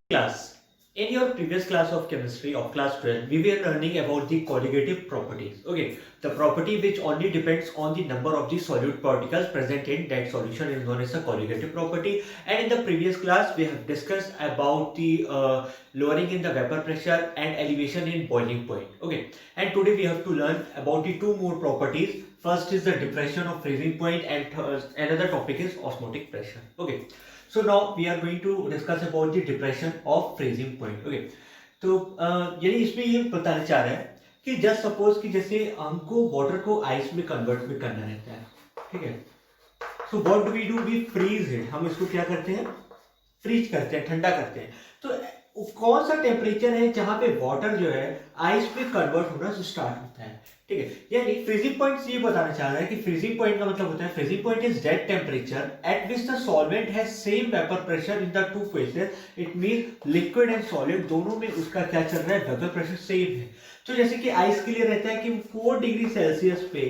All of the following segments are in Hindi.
Class. In your previous class of chemistry of class 12, we were learning about the colligative properties. Okay, the property which only depends on the number of the solute particles present in that solution is known as a colligative property. And in the previous class, we have discussed about the lowering in the vapor pressure and elevation in boiling point. Okay, and today we have to learn about the two more properties. First is the depression of freezing point, and another topic is osmotic pressure. Okay. So now we are going to discuss about the depression of freezing point. Okay. तो यानी इसमें ये बताना चाह रहा है कि जस्ट सपोज कि जैसे हमको वाटर को आइस में कन्वर्ट में करना रहता है, ठीक है. So what do V fridge it. हम इसको क्या करते हैं, फ्रीज करते हैं, ठंडा करते हैं. तो कौन सा टेम्परेचर है जहां पे वाटर जो है आइस में कन्वर्ट होना स्टार्ट होता है, ठीक है. यानी फ्रीजिंग पॉइंट ये बताना चाह रहा है कि फ्रीजिंग पॉइंट का मतलब होता है freezing point is that temperature at which the solvent has same vapour pressure in the two faces. It mean liquid and solid दोनों में उसका क्या चल रहा है, वेपर प्रेशर सेम है. तो जैसे कि आइस के लिए रहता है कि 4 डिग्री सेल्सियस पे,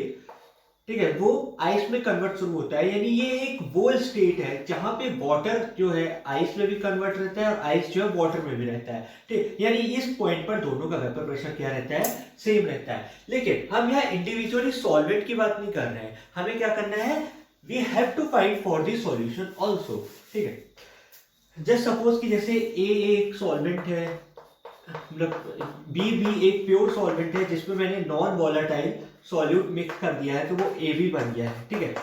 ठीक है, वो आइस में कन्वर्ट शुरू होता है. यानी ये एक वो स्टेट है जहां पे वाटर जो है आइस में भी कन्वर्ट रहता है और आइस जो है वाटर में भी रहता है, ठीक. यानी इस पॉइंट पर दोनों का वेपर प्रेशर क्या रहता है, सेम रहता है. लेकिन हम यहाँ इंडिविजुअली सॉल्वेंट की बात नहीं कर रहे हैं. हमें क्या करना है, we have to find for the solution also, ठीक है. जस्ट सपोज कि जैसे ए एक सॉल्वेंट है, मतलब बी भी एक प्योर सॉल्वेंट है जिसमें मैंने नॉन वॉलेटाइल सॉल्यूट मिक्स कर दिया है, तो वो ए बी बन गया है, ठीक है.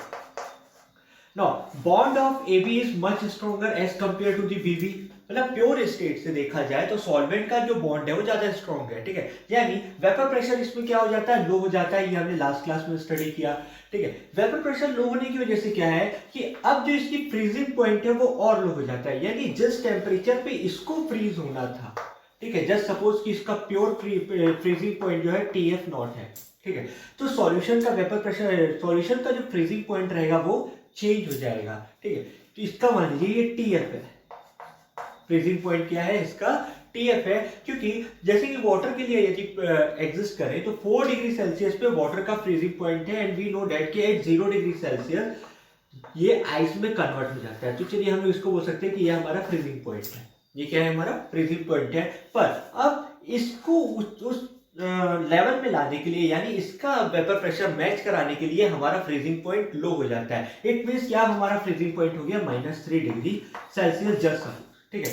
Now bond of A B is much stronger as compare to the B B. मतलब प्योर स्टेट से देखा जाए तो सॉल्वेंट का जो बॉन्ड है वो ज्यादा स्ट्रॉन्ग है, ठीक है. यानी वेपर प्रेशर इसमें क्या हो जाता है, लो हो जाता है. ये हमने लास्ट क्लास में स्टडी किया, ठीक है. वेपर प्रेशर लो होने की वजह से क्या है कि अब जो इसकी फ्रीजिंग पॉइंट है वो और लो हो जाता है. यानी जिस टेम्परेचर पे इसको फ्रीज होना था, ठीक है, जस्ट सपोज कि इसका प्योर फ्रीजिंग पॉइंट जो है टी एफ नॉट है, ठीक है. तो सॉल्यूशन का वेपर प्रेशर, सॉल्यूशन का जो फ्रीजिंग पॉइंट रहेगा वो चेंज हो जाएगा, ठीक है. तो इसका मान लीजिए ये टी एफ है, फ्रीजिंग पॉइंट क्या है इसका, टी एफ है. क्योंकि जैसे कि वाटर के लिए यदि एग्जिस्ट करें तो 4 डिग्री सेल्सियस पे वाटर का फ्रीजिंग पॉइंट है एंड वी नो दैट कि एट 0 डिग्री सेल्सियस ये आइस में कन्वर्ट हो जाता है. तो चलिए हम इसको बोल सकते हैं कि ये हमारा फ्रीजिंग पॉइंट है. ये क्या है, हमारा फ्रीजिंग पॉइंट है. पर अब इसको उस लेवल में लाने के लिए, यानी इसका वेपर प्रेशर मैच कराने के लिए हमारा फ्रीजिंग पॉइंट लो हो जाता है. इट मींस क्या, हमारा फ्रीजिंग पॉइंट हो गया -3 डिग्री सेल्सियस जस्ट, ठीक है,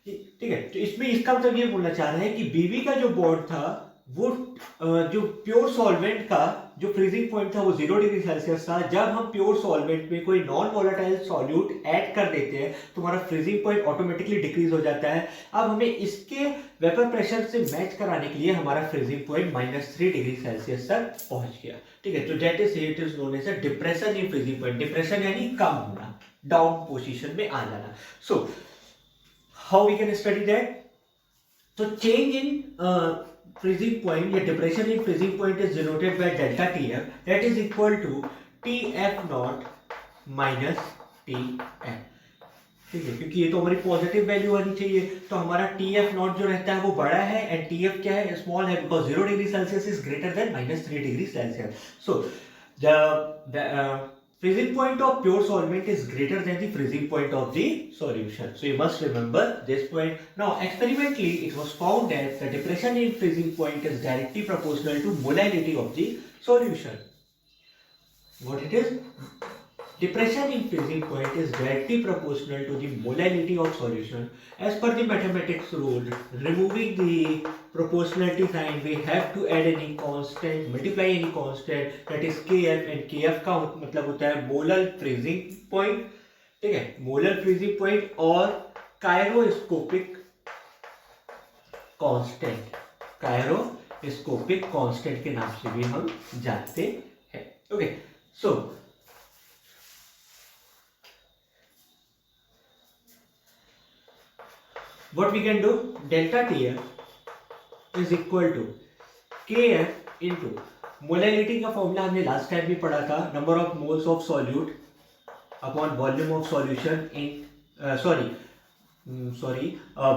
ठीक है. तो इसमें इसका मतलब ये बोलना चाह रहे हैं कि बीबी का जो बॉन्ड था वो जो प्योर सॉल्वेंट का जो फ्रीजिंग पॉइंट था वो 0 डिग्री सेल्सियस था. जब हम प्योर सॉल्वेंट में कोई नॉन वोलेटाइल सॉल्यूट ऐड कर देते हैं तो हमारा फ्रीजिंग पॉइंट ऑटोमेटिकली डिक्रीज हो जाता है. अब हमें इसके वेपर प्रेशर से मैच कराने के लिए हमारा फ्रीजिंग पॉइंट -3 डिग्री सेल्सियस तक पहुंच गया, ठीक है. तो that is it is known as a depression in freezing point. Depression यानी कम होना, डाउन पोजीशन में आ जाना. सो how we can study that? So change in freezing point या depression in freezing point is denoted by delta TF, that is equal to TF naught minus TF, ठीक है. क्योंकि ये तो हमारी पॉजिटिव वैल्यू आनी चाहिए, तो हमारा TF नॉट जो रहता है वो बड़ा है एंड TF क्या है, स्मॉल है, because 0 degree Celsius is greater than -3 degree Celsius. So the freezing point of pure solvent is greater than the freezing point of the solution. So you must remember this point. Now experimentally it was found that the depression in freezing point is directly proportional to molality of the solution. What it is? Depression in freezing point is directly proportional to the molality of solution. As per the mathematics rule, removing the proportionality sign, we have to add any constant, multiply any constant, that is kf, and kf का मतलब होता है मोलर फ्रीजिंग पॉइंट, ठीक है, मोलर फ्रीजिंग पॉइंट और कायरोस्कोपिक कांस्टेंट, कायरोस्कोपिक कांस्टेंट के नाम से भी हम जानते हैं. Okay. So what we can do, delta TF is equal to KF into molality का फॉर्मूला हमने लास्ट टाइम भी पढ़ा था, number of moles of solute upon volume of solution in sorry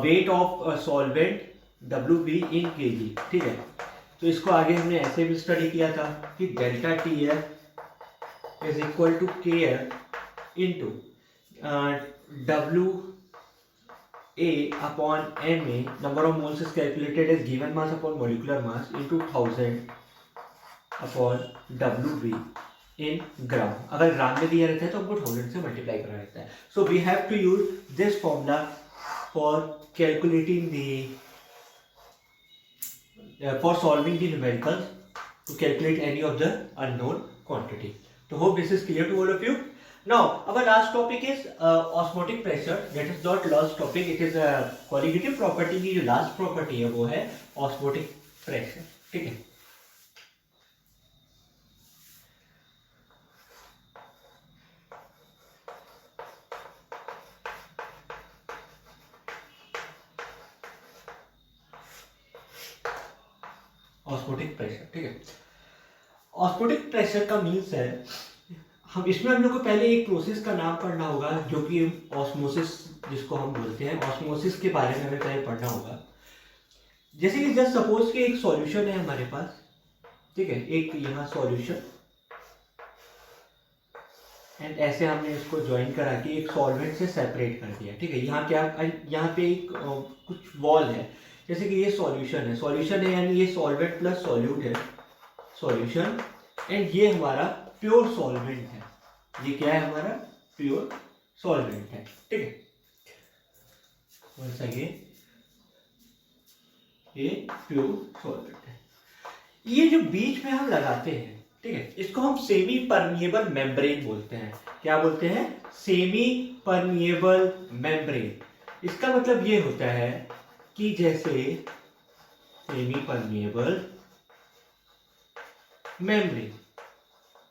weight of solvent WB in kg, ठीक है. तो इसको आगे हमने ऐसे भी स्टडी किया था कि delta TF is equal to KF into W A upon ma, number of moles is calculated as given mass upon molecular mass into 1000 upon WB in ग्राम. अगर ग्राम में दिया रहता है तो हमको 1000 से मल्टीप्लाई करना रहता है. So we have to use this formula for calculating the for solving the numericals to calculate any of the unknown quantity. So hope this is clear to all of you. Now our last topic is osmotic pressure. That is not last topic, it is a qualitative property की जो last property है वो है osmotic pressure. ठीक है. Osmotic pressure. ठीक है. ऑस्मोटिक प्रेशर का मीन्स है, हम इसमें हम लोग को पहले एक प्रोसेस का नाम पढ़ना होगा जो कि ऑस्मोसिस जिसको हम बोलते हैं. ऑस्मोसिस के बारे में हमें पहले पढ़ना होगा. जैसे कि जस्ट सपोज कि एक सॉल्यूशन है हमारे पास. ठीक है. एक यहाँ सॉल्यूशन एंड ऐसे हमने इसको ज्वाइन करा के एक सॉल्वेंट से सेपरेट कर दिया. ठीक है. यहाँ क्या, यहाँ पे एक कुछ वॉल है. जैसे कि ये सॉल्यूशन है. सॉल्यूशन है यानी ये सॉल्वेंट प्लस सॉल्यूट है, सॉल्यूशन, एंड ये हमारा प्योर सॉल्वेंट है. ये क्या है हमारा प्योर सॉल्वेंट है. ठीक है. वंस अगेन ये प्योर सॉल्वेंट है. ये जो बीच में हम लगाते हैं, ठीक है, इसको हम सेमी परमिएबल मेम्ब्रेन बोलते हैं. क्या बोलते हैं? Semi permeable membrane. इसका मतलब ये होता है कि जैसे सेमी परमिएबल मेम्ब्रेन.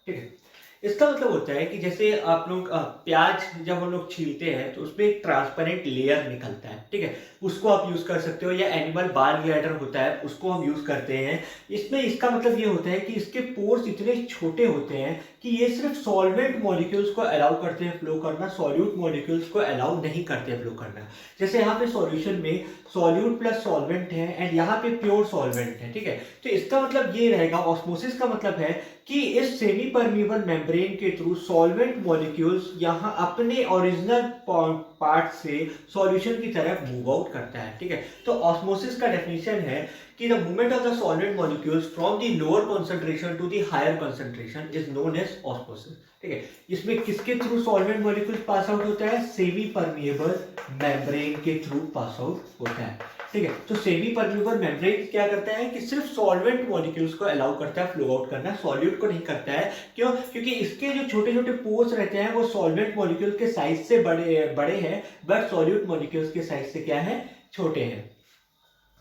ठीक है. इसका मतलब होता है कि जैसे आप लोग प्याज जब हम लोग छीलते हैं तो उसमें एक ट्रांसपेरेंट लेयर निकलता है. ठीक है. उसको आप यूज कर सकते हो, या एनिमल बाल ग्लाइडर होता है उसको हम यूज करते हैं. इसमें इसका मतलब ये होता है कि इसके पोर्स इतने छोटे होते हैं कि ये सिर्फ सॉल्वेंट मॉलिक्यूल्स को अलाउ करते हैं फ्लो करना, सॉल्यूट मॉलिक्यूल्स को अलाउ नहीं करते फ्लो करना. जैसे यहाँ पे सॉल्यूशन में सॉल्यूट प्लस सॉल्वेंट है एंड यहाँ पे प्योर सॉल्वेंट है. ठीक है. तो इसका मतलब ये रहेगा, ऑस्मोसिस का मतलब है कि इस सेमी परमिएबल मेम्ब्रेन के थ्रू सॉल्वेंट मॉलिक्यूल्स यहाँ अपने ओरिजिनल पार्ट से सॉल्यूशन की तरफ मूव आउट करता है. ठीक है. तो ऑस्मोसिस का डेफिनेशन है कि the movement of the solvent molecules from the lower concentration to the higher concentration is known as osmosis. ठीक है. इसमें किसके through solvent molecules pass out होता है? सेमी परमिएबल मेम्ब्रेन के थ्रू पास आउट होता है. ठीक है. तो सेमी परमिएबल मेम्ब्रेन क्या करता है कि सिर्फ सॉल्वेंट मॉलिक्यूल्स को अलाउ करता है फ्लो आउट करना, सॉल्यूट को नहीं करता है. क्यों? क्योंकि इसके जो छोटे छोटे पोर्स रहते हैं वो सॉल्वेंट मॉलिक्यूल के साइज से बड़े हैं, बट सॉल्यूट मॉलिक्यूल्स के साइज से क्या है? छोटे हैं.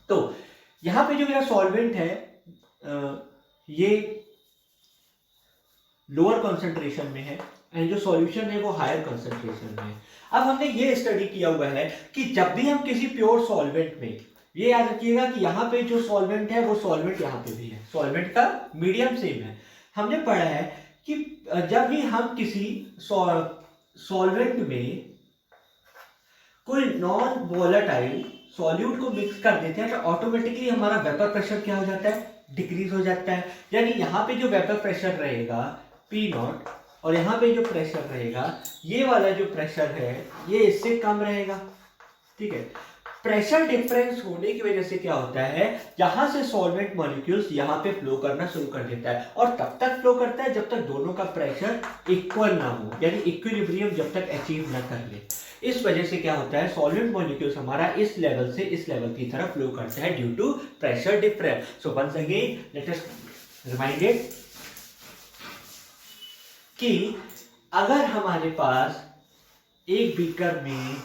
तो यहाँ पे जो मेरा सॉल्वेंट है ये लोअर कंसंट्रेशन में है एंड जो सॉल्यूशन है वो हायर कंसंट्रेशन में है. अब हमने ये स्टडी किया हुआ है कि जब भी हम किसी प्योर सॉल्वेंट में, ये याद रखिएगा कि यहाँ पे जो सॉल्वेंट है वो सॉल्वेंट यहाँ पे भी है, सॉल्वेंट का मीडियम सेम है. हमने पढ़ा है कि जब भी हम किसी सॉल्वेंट में कोई नॉन वोलेटाइल सॉल्यूट को मिक्स कर देते हैं तो ऑटोमेटिकली हमारा वेपर प्रेशर क्या हो जाता है? डिक्रीज हो जाता है. यानी यहाँ पे जो वेपर प्रेशर रहेगा P नॉट और यहाँ पे जो प्रेशर रहेगा, ये वाला जो प्रेशर है ये इससे कम रहेगा. ठीक है. प्रेशर डिफरेंस होने की वजह से क्या होता है, यहाँ से सॉल्वेंट मॉलिक्यूल्स यहाँ पे फ्लो करना शुरू कर देता है और तब तक फ्लो करता है जब तक दोनों का प्रेशर इक्वल ना हो, यानी इक्विलिब्रियम जब तक अचीव ना कर ले. इस वजह से क्या होता है, सॉल्वेंट मॉलिक्यूल्स हमारा इस लेवल से इस लेवल की तरफ फ्लो करता है due to pressure difference. So once again let us reminded कि अगर हमारे पास एक बीकर में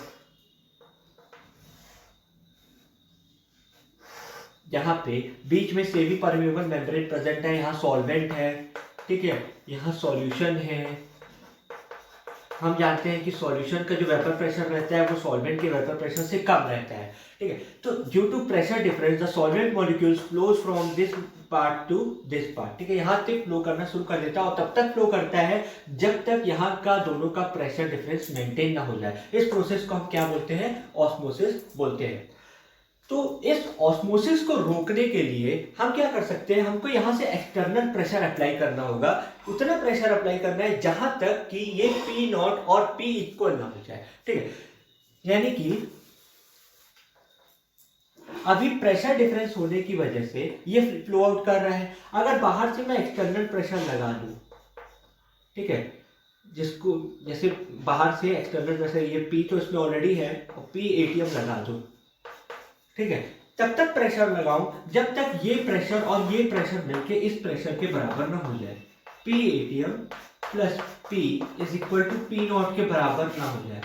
यहाँ पे बीच में सेमी परमिएबल मेम्ब्रेन प्रेजेंट है, यहाँ सॉल्वेंट है. ठीक है. यहाँ सॉल्यूशन है. हम जानते हैं कि सॉल्यूशन का जो वेपर प्रेशर रहता है वो सॉल्वेंट के वेपर प्रेशर से कम रहता है. ठीक है. तो due to pressure difference the solvent molecules flows from this part to this part. ठीक है. यहाँ तक फ्लो करना शुरू कर देता है और तब तक फ्लो करता है जब तक यहाँ का दोनों का प्रेशर डिफरेंस मेंटेन ना हो जाए. इस प्रोसेस को हम क्या बोलते हैं? ऑस्मोसिस बोलते हैं. तो इस ऑस्मोसिस को रोकने के लिए हम क्या कर सकते हैं, हमको यहाँ से एक्सटर्नल प्रेशर अप्लाई करना होगा. उतना प्रेशर अप्लाई करना है जहां तक कि ये P नॉट और P इक्वल ना हो जाए. ठीक है. यानी कि अभी प्रेशर डिफरेंस होने की वजह से ये फ्लो आउट कर रहा है। अगर बाहर से मैं एक्सटर्नल प्रेशर लगा दूं, ठीक है, जिसको जैसे बाहर से एक्सटर्नल प्रेशर ये पी तो इसमें ऑलरेडी है और पी एटीएम लगा दूं, ठीक है, तब तक प्रेशर लगाऊं जब तक ये प्रेशर और ये प्रेशर मिलके इस प्रेशर के बराबर ना हो जाए। P ATM plus P is equal to P nought के बराबर ना हो जाए।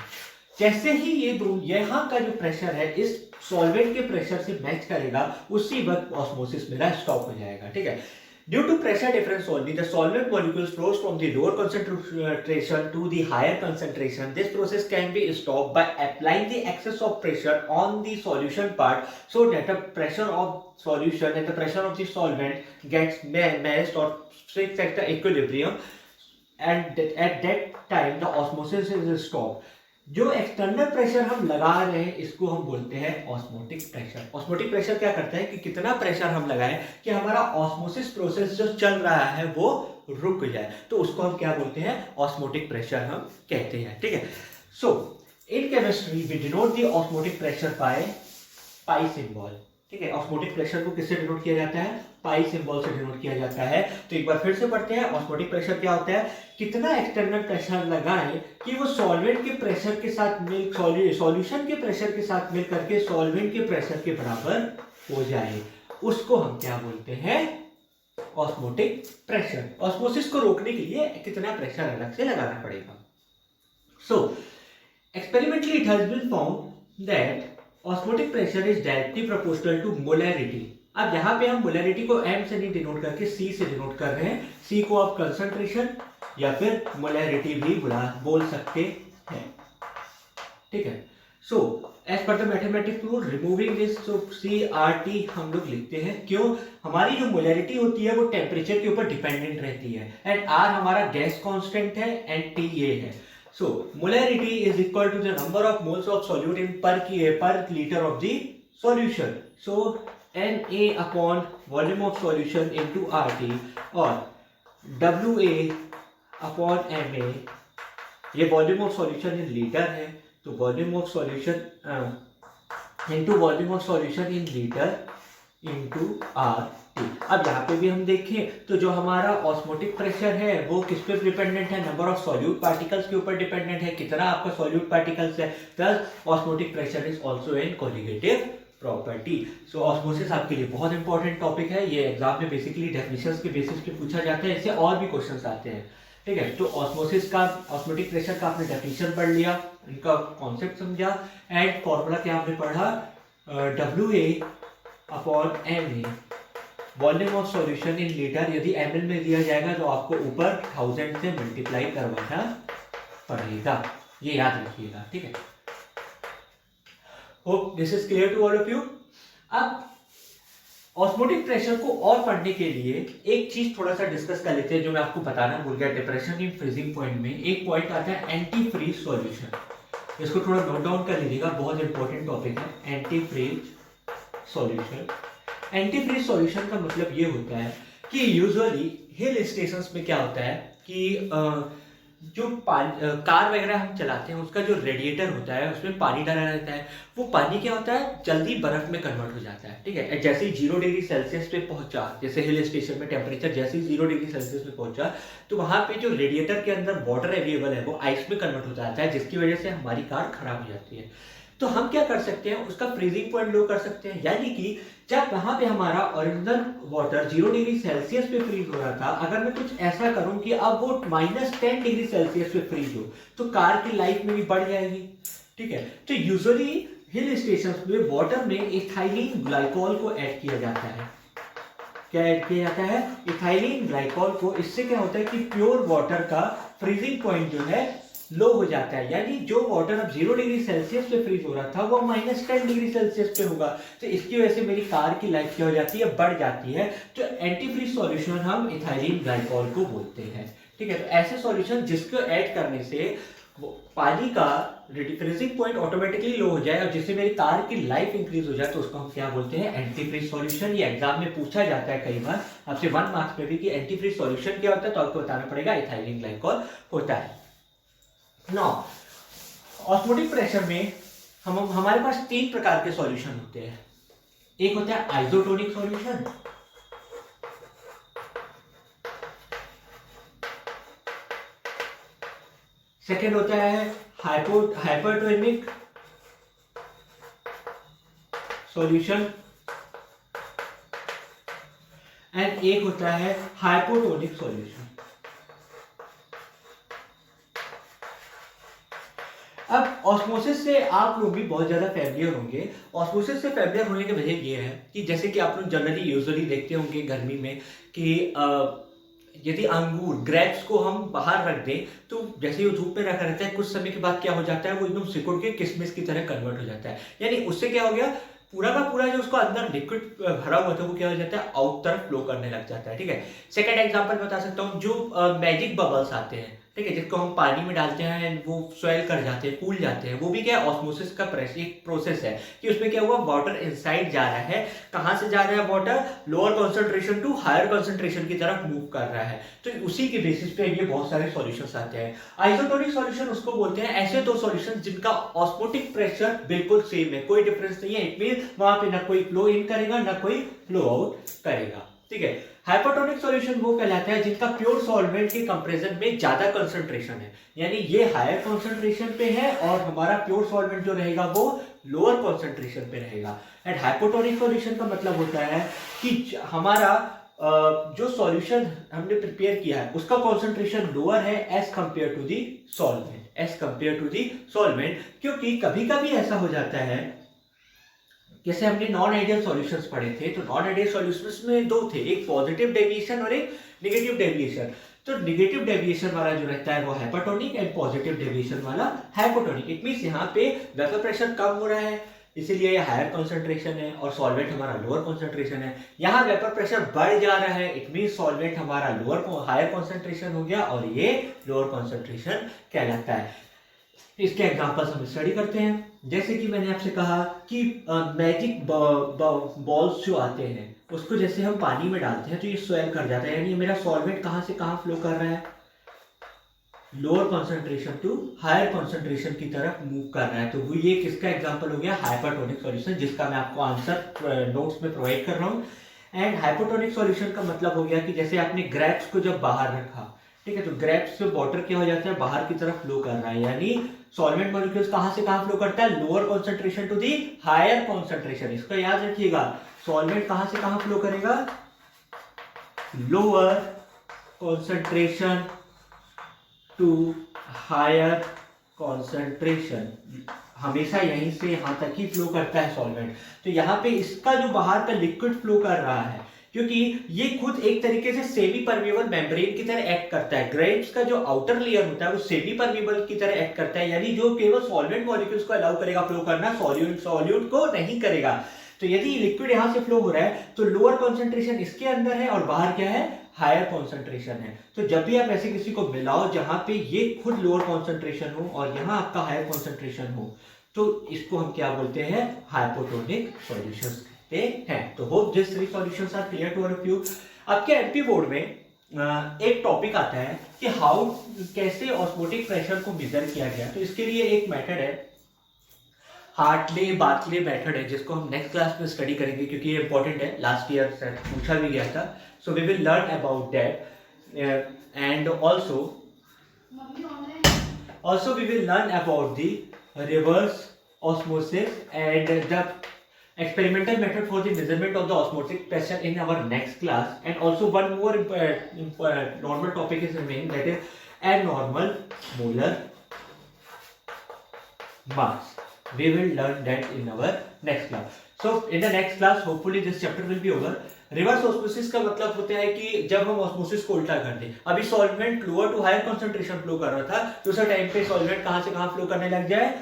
जैसे ही ये दो यहाँ का जो प्रेशर है इस सॉल्वेंट के प्रेशर से मैच करेगा, उसी वक्त ऑस्मोसिस मेरा स्टॉप हो जाएगा, ठीक है। Due to pressure difference only, the solvent molecule flows from the lower concentration to the higher concentration. This process can be stopped by applying the excess of pressure on the solution part, so that the pressure of solution and the pressure of the solvent gets matched or fixed at the equilibrium, and at that time the osmosis is stopped. जो एक्सटर्नल प्रेशर हम लगा रहे हैं इसको हम बोलते हैं ऑस्मोटिक प्रेशर। ऑस्मोटिक प्रेशर क्या करता है कि कितना प्रेशर हम लगाएं कि हमारा ऑस्मोसिस प्रोसेस जो चल रहा है वो रुक जाए, तो उसको हम क्या बोलते हैं, ऑस्मोटिक प्रेशर हम कहते हैं, ठीक है। So in chemistry we denote the osmotic pressure by pi symbol, ठीक है। ऑस्मोटिक प्रेशर को किससे डिनोट किया जाता है, पाई सिंबल से डिनोट किया जाता है। तो एक बार फिर से पढ़ते हैं, ऑस्मोटिक प्रेशर क्या होता है, कितना एक्सटर्नल प्रेशर लगाएं कि वो सॉल्वेंट के प्रेशर के साथ मिल सॉल्यूशन के प्रेशर के साथ मिल करके सॉल्वेंट के प्रेशर के बराबर हो जाए, उसको हम क्या बोलते हैं, ऑस्मोटिक प्रेशर। ऑस्मोसिस को रोकने के लिए कितना प्रेशर अलग से लगाना पड़ेगा। So experimentally it has been found that osmotic pressure is directly proportional to molarity. अब यहाँ पे हम मोलैरिटी को एम से नहीं डिनोट करके सी से डिनोट कर रहे हैं। सी को आप कंसंट्रेशन या फिर मोलैरिटी भी बोल सकते हैं, ठीक है। So as per the mathematics rule removing this, so C R T हम लोग लिखते हैं। क्यों, हमारी जो मोलैरिटी होती है वो टेम्परेचर के ऊपर डिपेंडेंट रहती है, एंड आर हमारा गैस कांस्टेंट है एंड टी ये है। So molarity is equal to the number of moles of solute in per liter of the solution. So Na upon volume of solution into RT और WA upon Ma, ये volume of solution in liter है, तो volume of solution into volume of solution in liter into RT। अब यहाँ पे भी हम देखें तो जो हमारा ऑस्मोटिक प्रेशर है वो किस पे डिपेंडेंट है, नंबर ऑफ सॉल्यूट पार्टिकल्स के ऊपर डिपेंडेंट है, कितना आपका सॉल्यूट पार्टिकल्स है, plus osmotic pressure is also an colligative property. So osmosis आपके लिए बहुत इंपॉर्टेंट टॉपिक है, ये एग्जाम में बेसिकली डेफिनेशंस के बेसिस पे पूछा जाता है, इससे और भी क्वेश्चंस आते हैं, ठीक है। तो ऑस्मोसिस का, ऑस्मोटिक प्रेशर का आपने डेफिनेशन पढ़ लिया, इनका कॉन्सेप्ट समझा, एंड फॉर्मूला क्या आपने पढ़ा, WA upon MA volume of solution in litre. यदि ml में दिया जाएगा तो आपको ऊपर 1000 से मल्टीप्लाई करवाना पड़ेगा, ये याद रखिएगा, ठीक है। Hope this is clear to all of you. अब ऑस्मोटिक प्रेशर को और पढ़ने के लिए एक चीज थोड़ा सा डिस्कस कर लेते हैं जो मैं आपको बताना भूल गया। डिप्रेशन इन फ्रीजिंग पॉइंट में एक पॉइंट आता है एंटी फ्रीज सॉल्यूशन, इसको थोड़ा नोट डाउन कर लीजिएगा, बहुत इंपॉर्टेंट टॉपिक है anti freeze solution. Anti freeze solution का मतलब ये होता है कि यूजुअली हिल स्टेशंस में क्या होता है कि जो कार वगैरह हम चलाते हैं उसका जो रेडिएटर होता है उसमें पानी डाला रहता है, वो पानी क्या होता है जल्दी बर्फ में कन्वर्ट हो जाता है, ठीक है। जैसे ही 0 डिग्री सेल्सियस पे पहुंचा, जैसे हिल स्टेशन में टेम्परेचर जैसे ही 0 डिग्री सेल्सियस पे पहुंचा तो वहां पे जो रेडिएटर के अंदर वाटर अवेलेबल है वो आइस में कन्वर्ट हो जाता है, जिसकी वजह से हमारी कार खराब हो जाती है। तो हम क्या कर सकते हैं, उसका फ्रीजिंग पॉइंट लो कर सकते हैं, यानी कि जब वहां पे हमारा ओरिजिनल वाटर 0 डिग्री सेल्सियस पे फ्रीज हो रहा था, अगर मैं कुछ ऐसा करूं कि अब वो -10 डिग्री सेल्सियस पे फ्रीज हो तो कार की लाइफ में भी बढ़ जाएगी, ठीक है। तो यूजुअली हिल स्टेशन में वाटर में इथाइलिन ग्लाइकोल को ऐड किया जाता है। क्या ऐड किया जाता है, इथाइलिन ग्लाइकोल को। इससे क्या होता है कि प्योर वाटर का फ्रीजिंग पॉइंट जो है लो हो जाता है, यानी जो वाटर अब 0 डिग्री सेल्सियस पे फ्रीज हो रहा था वो -10 डिग्री सेल्सियस पे होगा, तो इसकी वजह से मेरी कार की लाइफ क्या हो जाती है, बढ़ जाती है। तो एंटी फ्रीज सॉल्यूशन हम इथाइलिन ग्लाइकोल को बोलते हैं, ठीक है। तो ऐसे सॉल्यूशन जिसको ऐड करने से पानी का फ्रीजिंग पॉइंट ऑटोमेटिकली लो हो जाए और जिससे मेरी कार की लाइफ इंक्रीज हो जाए तो उसको हम क्या बोलते हैं, एंटी फ्रीज सॉल्यूशन। ये एग्जाम में पूछा जाता है कई बार आपसे 1 मार्क्स में भी कि एंटी फ्रीज सॉल्यूशन क्या होता है, तो आपको बताना पड़ेगा इथाइलिन ग्लाइकोल होता है। नाउ ऑस्मोटिक प्रेशर में हमारे पास 3 प्रकार के सॉल्यूशन होते हैं, एक होता है आइसोटोनिक सॉल्यूशन, सेकेंड होता है हाइपरटोनिक सॉल्यूशन, एंड एक होता है हाइपोटोनिक सॉल्यूशन। अब ऑस्मोसिस से आप लोग भी बहुत ज्यादा फैमिलियर होंगे। ऑस्मोसिस से फैमिलियर होने की वजह ये है कि जैसे कि आप लोग जनरली यूजुअली देखते होंगे गर्मी में कि यदि अंगूर ग्रेप्स को हम बाहर रख दें तो जैसे ही वो धूप में रखा रहता है कुछ समय के बाद क्या हो जाता है, वो एकदम सिकुड़ के किशमिश की तरह कन्वर्ट हो जाता है। यानी उससे क्या हो गया, पूरा का पूरा जो उसको अंदर लिक्विड भरा हुआ था वो क्या हो जाता है, आउट तरफ फ्लो करने लग जाता है। ठीक है, सेकंड एग्जांपल बता सकता हूँ, जो मैजिक बबल्स आते हैं, ठीक है, जिसको हम पानी में डालते हैं वो स्वेल कर जाते हैं, फूल जाते हैं, वो भी क्या है, ऑस्मोसिस का एक प्रोसेस है कि उसमें क्या हुआ, वाटर इनसाइड जा रहा है। कहां से जा रहा है water, lower concentration to higher concentration की तरफ मूव कर रहा है। तो उसी के बेसिस पे ये बहुत सारे सॉल्यूशंस आते हैं। आइसोटोनिक सॉल्यूशन उसको बोलते हैं ऐसे दो सॉल्यूशन जिनका ऑस्मोटिक प्रेशर बिल्कुल सेम है, कोई डिफरेंस नहीं है। इट मीन वहां पे ना कोई फ्लो इन करेगा ना कोई फ्लो आउट करेगा। ठीक है, हाइपोटोनिक सॉल्यूशन वो कहलाता है जिनका प्योर सॉल्वेंट के कंपैरिजन में ज्यादा कंसंट्रेशन है, यानी ये हायर कंसंट्रेशन पे है और हमारा प्योर सॉल्वेंट जो रहेगा वो लोअर कंसंट्रेशन पे रहेगा। एंड हाइपोटोनिक सॉल्यूशन का मतलब होता है कि हमारा जो सॉल्यूशन हमने प्रिपेयर किया है उसका कंसंट्रेशन लोअर है as compare to the solvent, as compare to the solvent. क्योंकि कभी कभी ऐसा हो जाता है, जैसे हमने नॉन आइडियल सॉल्यूशंस पढ़े थे, तो नॉन आइडियल सॉल्यूशंस में दो थे, एक पॉजिटिव डेविएशन और एक नेगेटिव डेविएशन। तो नेगेटिव डेविएशन वाला जो रहता है वो हाइपरटोनिक एंड पॉजिटिव डेविएशन वाला हाइपोटोनिक। इट मींस यहाँ पे वेपर प्रेशर कम हो रहा है इसीलिए ये हायर कॉन्सेंट्रेशन है और सॉल्वेंट हमारा लोअर कॉन्सेंट्रेशन है। यहाँ वेपर प्रेशर बढ़ जा रहा है, इट मींस सॉल्वेंट हमारा हायर कॉन्सेंट्रेशन हो गया और ये लोअर कॉन्सेंट्रेशन कहलाता है। इसके एग्जांपल्स हम स्टडी करते हैं। जैसे कि मैंने आपसे कहा कि मैजिक बॉल्स जो आते हैं उसको जैसे हम पानी में डालते हैं तो ये स्वेल कर जाता है, यानी मेरा सॉल्वेंट कहां से कहां फ्लो कर रहा है, lower concentration to higher concentration की तरफ मूव कर रहा है। तो वो ये किसका एग्जांपल हो गया, हाइपरटोनिक सॉल्यूशन, जिसका मैं आपको आंसर नोट्स में प्रोवाइड कर रहा हूँ। एंड हाइपोटोनिक सॉल्यूशन का मतलब हो गया कि जैसे आपने ग्रेप्स को जब बाहर रखा, ठीक है, तो ग्रेप्स से वाटर क्या हो जाता है, बाहर की तरफ फ्लो कर रहा है, यानी सॉल्वेंट मॉलिक्यूल्स कहां से कहां फ्लो करता है, lower concentration to the higher concentration. इसको याद रखिएगा, सॉल्वेंट कहां से कहां फ्लो करेगा, lower concentration to higher concentration, हमेशा यहीं से यहां तक ही फ्लो करता है सॉल्वेंट। तो यहाँ पे इसका जो बाहर का लिक्विड फ्लो कर रहा है, क्योंकि ये खुद एक तरीके से सेमी परमेबल मेम्ब्रेन की तरह एक्ट करता है। ग्रेप्स का जो आउटर लेयर होता है वो सेमी परमेबल की तरह एक्ट करता है, यानी जो केवल सॉल्वेंट मॉलिक्यूल्स को अलाउ करेगा फ्लो करना, सॉल्यूट को नहीं करेगा। तो यदि लिक्विड यहां से फ्लो हो रहा है तो लोअर कॉन्सेंट्रेशन इसके अंदर है और बाहर क्या है, हायर कॉन्सेंट्रेशन है। तो जब भी आप ऐसे किसी को मिलाओ जहां पे ये खुद लोअर कॉन्सेंट्रेशन हो और यहां आपका हायर कॉन्सेंट्रेशन हो, तो इसको हम क्या बोलते हैं, हाइपोटोनिक सॉल्यूशंस कहते हैं। तो hope this three solutions are clear to all of you. आपके एमपी बोर्ड में एक टॉपिक आता है कि हाउ कैसे ऑस्मोटिक प्रेशर को मेजर किया गया। तो इसके लिए एक मेथड है, हार्टले बार्कले मेथड है, जिसको हम नेक्स्ट क्लास में स्टडी करेंगे क्योंकि ये इंपॉर्टेंट है, लास्ट ईयर से पूछा भी गया था। So we will learn about that and also we will learn about the reverse osmosis and the experimental method for the measurement of the osmotic pressure in our next class. And also one more normal topic is remaining, that is abnormal molar mass. We will learn that in our next class. So in the next class hopefully this chapter will be over. Reverse osmosis का मतलब होता है कि जब हम ऑस्मोसिस को उल्टा कर दें, अभी solvent lower to higher concentration flow कर रहा था, दूसरे टाइम पे सॉल्वेंट कहां से कहां फ्लो करने लग जाए,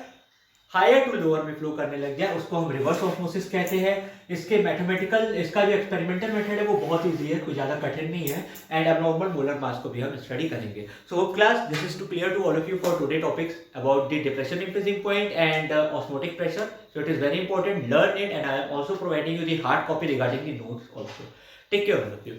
हायर टू लोअर में फ्लो करने लग जाए, उसको हम रिवर्स ऑस्मोसिस कहते हैं। इसके मैथमेटिकल, इसका जो एक्सपेरिमेंटल मेथड है वो बहुत ईजी है, कोई ज्यादा कठिन नहीं है। एंड एब्नॉर्मल मोलर मास को भी हम स्टडी करेंगे। So hope class this is to clear to all of you for today topics about the depression increasing point and osmotic pressure. So it is very important, learn it, and I am also providing you the hard copy regarding the notes also. Take care all of you.